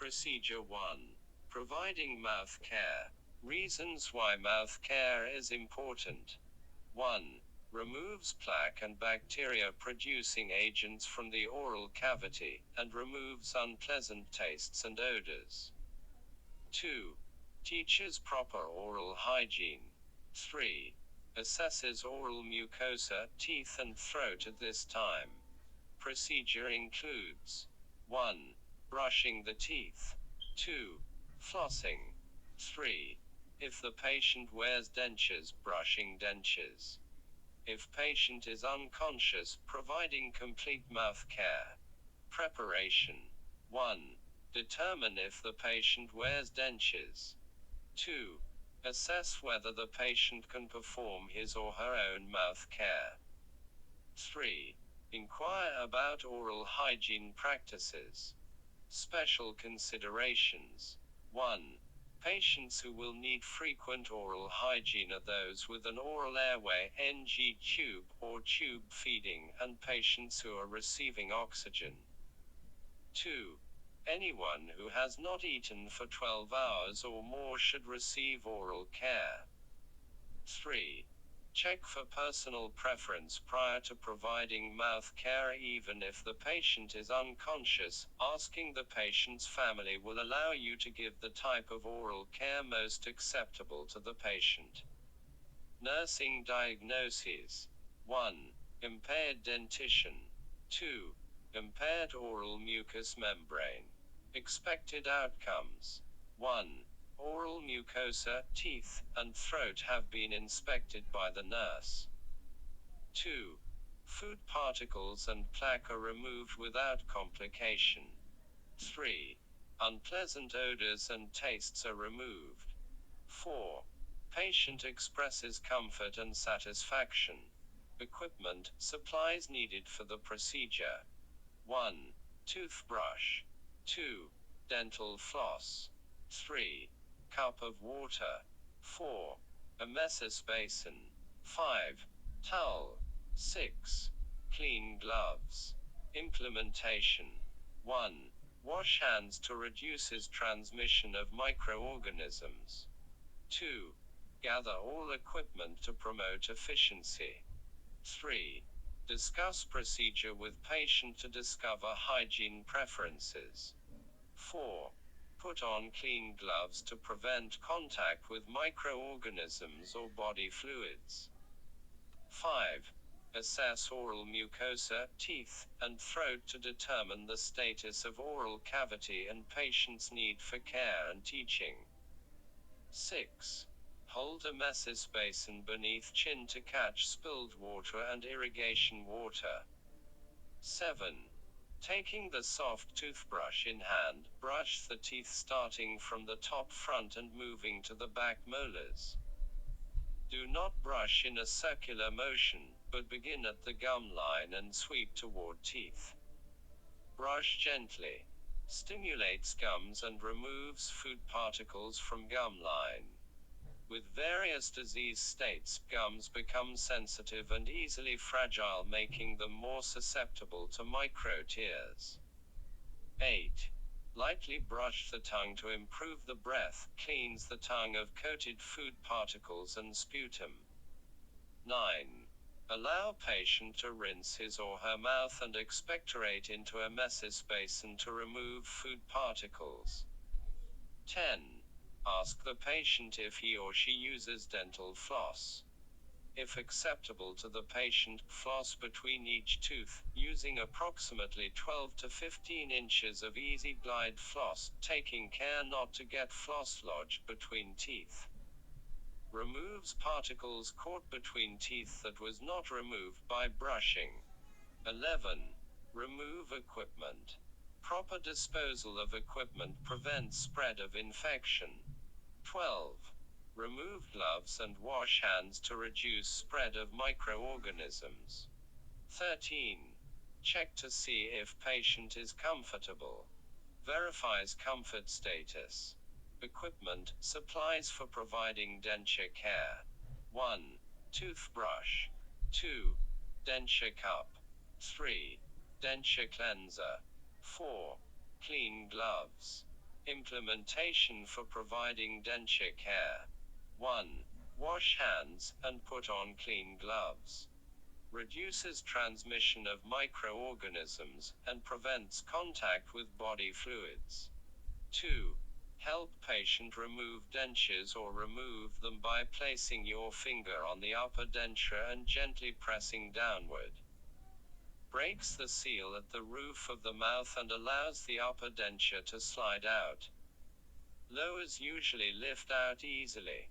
Procedure 1. Providing mouth care. Reasons why mouth care is important. 1. Removes plaque and bacteria producing agents from the oral cavity, and removes unpleasant tastes and odors. 2. Teaches proper oral hygiene. 3. Assesses oral mucosa, teeth and throat at this time. Procedure includes 1. Brushing the teeth. 2. Flossing. 3. If the patient wears dentures, brushing dentures. If patient is unconscious, providing complete mouth care. Preparation. 1. Determine if the patient wears dentures. 2. Assess whether the patient can perform his or her own mouth care. 3. Inquire about oral hygiene practices. Special considerations. 1. Patients who will need frequent oral hygiene are those with an oral airway (NG) tube or tube feeding, and patients who are receiving oxygen. 2. Anyone who has not eaten for 12 hours or more should receive oral care. 3. Check for personal preference prior to providing mouth care. Even if the patient is unconscious, asking the patient's family will allow you to give the type of oral care most acceptable to the patient. Nursing diagnoses. 1. Impaired dentition. 2. Impaired oral mucous membrane. Expected outcomes. 1. Oral mucosa, teeth, and throat have been inspected by the nurse. 2. Food particles and plaque are removed without complication. 3. Unpleasant odors and tastes are removed. 4. Patient expresses comfort and satisfaction. Equipment, supplies needed for the procedure. 1. Toothbrush. 2. Dental floss. 3. Cup of water. 4. Emesis basin. 5. Towel. 6. Clean gloves. Implementation. 1. Wash hands to reduces transmission of microorganisms. 2. Gather all equipment to promote efficiency. 3. Discuss procedure with patient to discover hygiene preferences. 4. Put on clean gloves to prevent contact with microorganisms or body fluids. 5. Assess oral mucosa, teeth, and throat to determine the status of oral cavity and patient's need for care and teaching. 6. Hold emesis basin beneath chin to catch spilled water and irrigation water. 7. Taking the soft toothbrush in hand, brush the teeth starting from the top front and moving to the back molars. Do not brush in a circular motion, but begin at the gum line and sweep toward teeth. Brush gently. Stimulates gums and removes food particles from gum line. With various disease states, gums become sensitive and easily fragile, making them more susceptible to micro-tears. 8. Lightly brush the tongue to improve the breath, cleans the tongue of coated food particles and sputum. 9. Allow patient to rinse his or her mouth and expectorate into emesis basin to remove food particles. 10. Ask the patient if he or she uses dental floss. If acceptable to the patient, floss between each tooth, using approximately 12 to 15 inches of easy glide floss, taking care not to get floss lodged between teeth. Removes particles caught between teeth that was not removed by brushing. 11. Remove equipment. Proper disposal of equipment prevents spread of infection. 12. Remove gloves and wash hands to reduce spread of microorganisms. 13. Check to see if patient is comfortable. Verifies comfort status. Equipment, supplies for providing denture care. 1. Toothbrush. 2. Denture cup. 3. Denture cleanser. 4. Clean gloves. Implementation for providing denture care. 1. Wash hands, and put on clean gloves. Reduces transmission of microorganisms, and prevents contact with body fluids. 2. Help patient remove dentures or remove them by placing your finger on the upper denture and gently pressing downward. Breaks the seal at the roof of the mouth and allows the upper denture to slide out. Lowers usually lift out easily.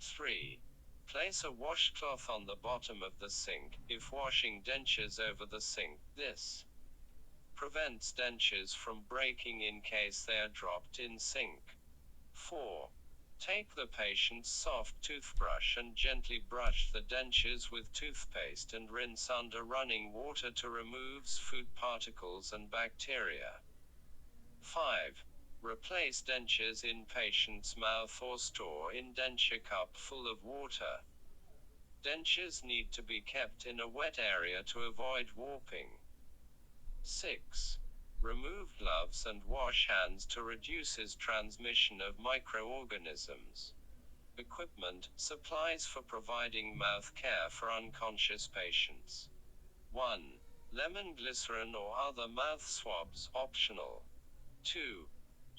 3. Place a washcloth on the bottom of the sink, if washing dentures over the sink. This prevents dentures from breaking in case they are dropped in sink. 4. Take the patient's soft toothbrush and gently brush the dentures with toothpaste and rinse under running water to remove food particles and bacteria. 5. Replace dentures in patient's mouth or store in denture cup full of water. Dentures need to be kept in a wet area to avoid warping. 6. Remove gloves and wash hands to reduces transmission of microorganisms. Equipment, supplies for providing mouth care for unconscious patients. 1. Lemon glycerin or other mouth swabs, optional. 2.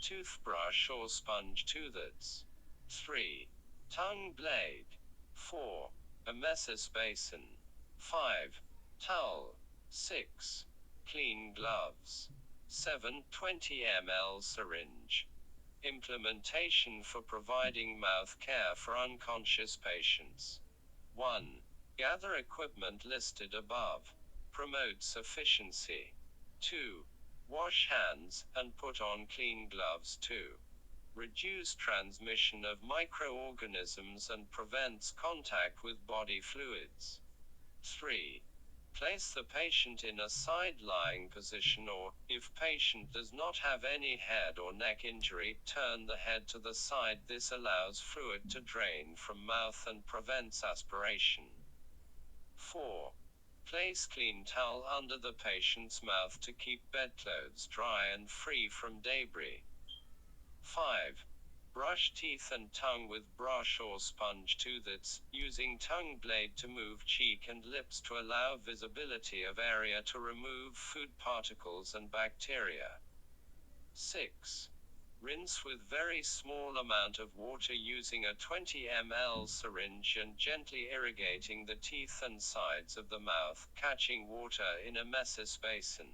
Toothbrush or sponge toothers. 3. Tongue blade. 4. A messes basin. 5. Towel. 6. Clean gloves. 7. 20 ml syringe. Implementation for providing mouth care for unconscious patients. 1. Gather equipment listed above. Promotes efficiency. 2. Wash hands, and put on clean gloves. 2. Reduce transmission of microorganisms and prevents contact with body fluids. 3. Place the patient in a side-lying position or, if patient does not have any head or neck injury, turn the head to the side. This allows fluid to drain from mouth and prevents aspiration. 4. Place clean towel under the patient's mouth to keep bedclothes dry and free from debris. 5. Brush teeth and tongue with brush or sponge toothers, using tongue blade to move cheek and lips to allow visibility of area to remove food particles and bacteria. 6. Rinse with very small amount of water using a 20 ml syringe and gently irrigating the teeth and sides of the mouth, catching water in a messes basin.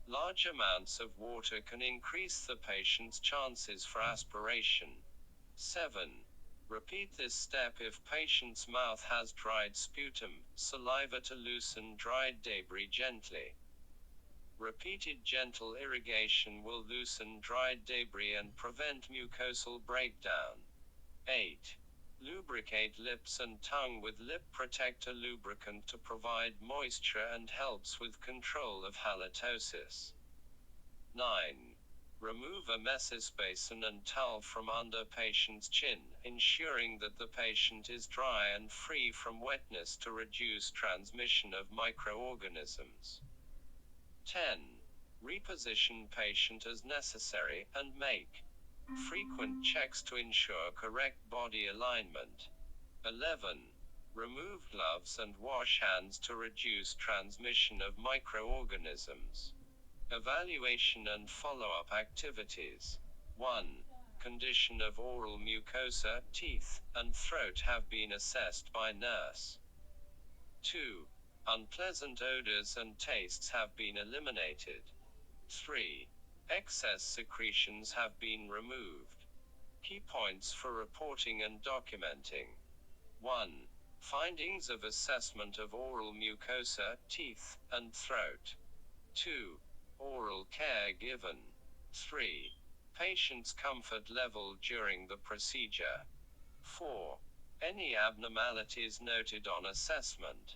Large amounts of water can increase the patient's chances for aspiration. 7. Repeat this step if patient's mouth has dried sputum, saliva to loosen dried debris gently. Repeated gentle irrigation will loosen dried debris and prevent mucosal breakdown. 8. Lubricate lips and tongue with lip protector lubricant to provide moisture and helps with control of halitosis. 9. Remove a messes basin and towel from under patient's chin, ensuring that the patient is dry and free from wetness to reduce transmission of microorganisms. 10. Reposition patient as necessary, and make frequent checks to ensure correct body alignment. 11. Remove gloves and wash hands to reduce transmission of microorganisms. Evaluation and follow-up activities. 1. Condition of oral mucosa, teeth, and throat have been assessed by nurse. 2. Unpleasant odors and tastes have been eliminated. 3. Excess secretions have been removed. Key points for reporting and documenting. 1. Findings of assessment of oral mucosa, teeth, and throat. 2. Oral care given. 3. Patient's comfort level during the procedure. 4. Any abnormalities noted on assessment.